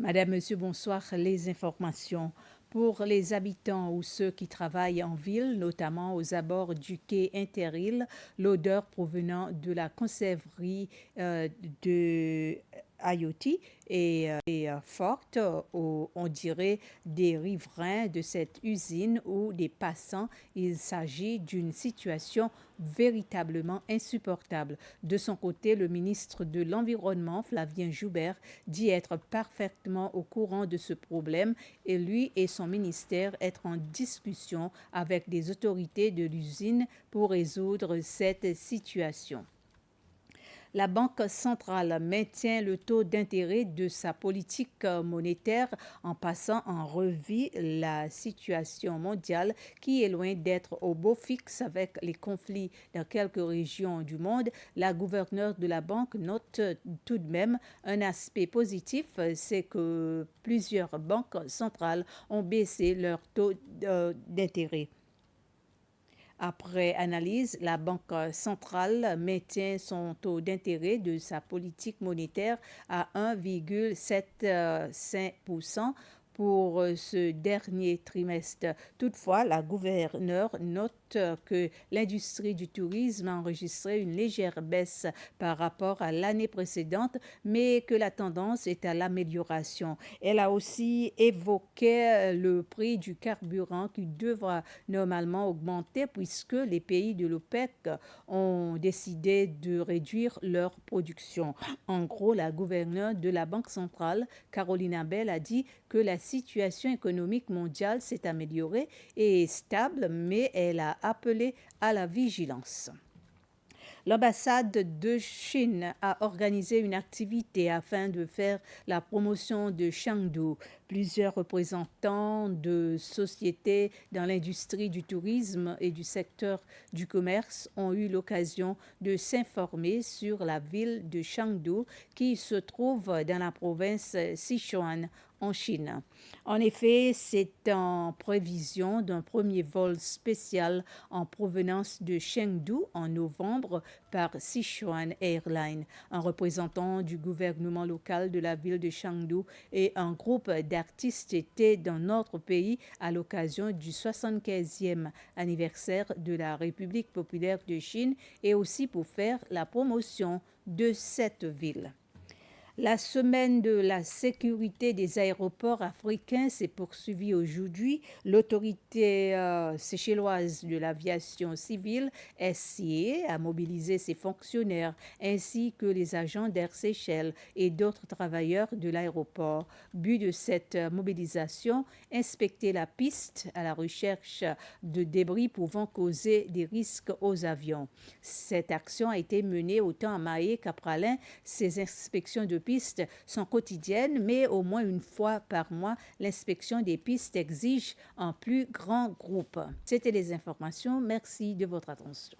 Madame, Monsieur, bonsoir. Les informations. Pour les habitants ou ceux qui travaillent en ville, notamment aux abords du quai Interilles, l'odeur provenant de la conserverie de Ayoti est forte. On dirait des riverains de cette usine ou des passants. Il s'agit d'une situation véritablement insupportable. De son côté, le ministre de l'Environnement, Flavien Joubert, dit être parfaitement au courant de ce problème et lui et son ministère être en discussion avec les autorités de l'usine pour résoudre cette situation. La Banque centrale maintient le taux d'intérêt de sa politique monétaire en passant en revue la situation mondiale qui est loin d'être au beau fixe avec les conflits dans quelques régions du monde. La gouverneure de la banque note tout de même un aspect positif, c'est que plusieurs banques centrales ont baissé leur taux d'intérêt. Après analyse, la Banque centrale maintient son taux d'intérêt de sa politique monétaire à 1,75% pour ce dernier trimestre. Toutefois, la gouverneure note que l'industrie du tourisme a enregistré une légère baisse par rapport à l'année précédente, mais que la tendance est à l'amélioration. Elle a aussi évoqué le prix du carburant qui devra normalement augmenter puisque les pays de l'OPEC ont décidé de réduire leur production. En gros, la gouverneure de la Banque centrale, Caroline Bell, a dit que la situation économique mondiale s'est améliorée et est stable, mais elle a appelé à la vigilance. L'ambassade de Chine a organisé une activité afin de faire la promotion de Chengdu. Plusieurs représentants de sociétés dans l'industrie du tourisme et du secteur du commerce ont eu l'occasion de s'informer sur la ville de Chengdu qui se trouve dans la province Sichuan en Chine. En effet, c'est en prévision d'un premier vol spécial en provenance de Chengdu en novembre par Sichuan Airlines. Un représentant du gouvernement local de la ville de Chengdu et un groupe d'artistes étaient dans notre pays à l'occasion du 75e anniversaire de la République populaire de Chine et aussi pour faire la promotion de cette ville. La semaine de la sécurité des aéroports africains s'est poursuivie aujourd'hui. L'autorité séchelloise de l'aviation civile, SCA, a mobilisé ses fonctionnaires ainsi que les agents d'Air Seychelles et d'autres travailleurs de l'aéroport. But de cette mobilisation, inspecter la piste à la recherche de débris pouvant causer des risques aux avions. Cette action a été menée autant à Mahé qu'à Pralin. Ces inspections de pistes sont quotidiennes, mais au moins une fois par mois, l'inspection des pistes exige un plus grand groupe. C'était les informations. Merci de votre attention.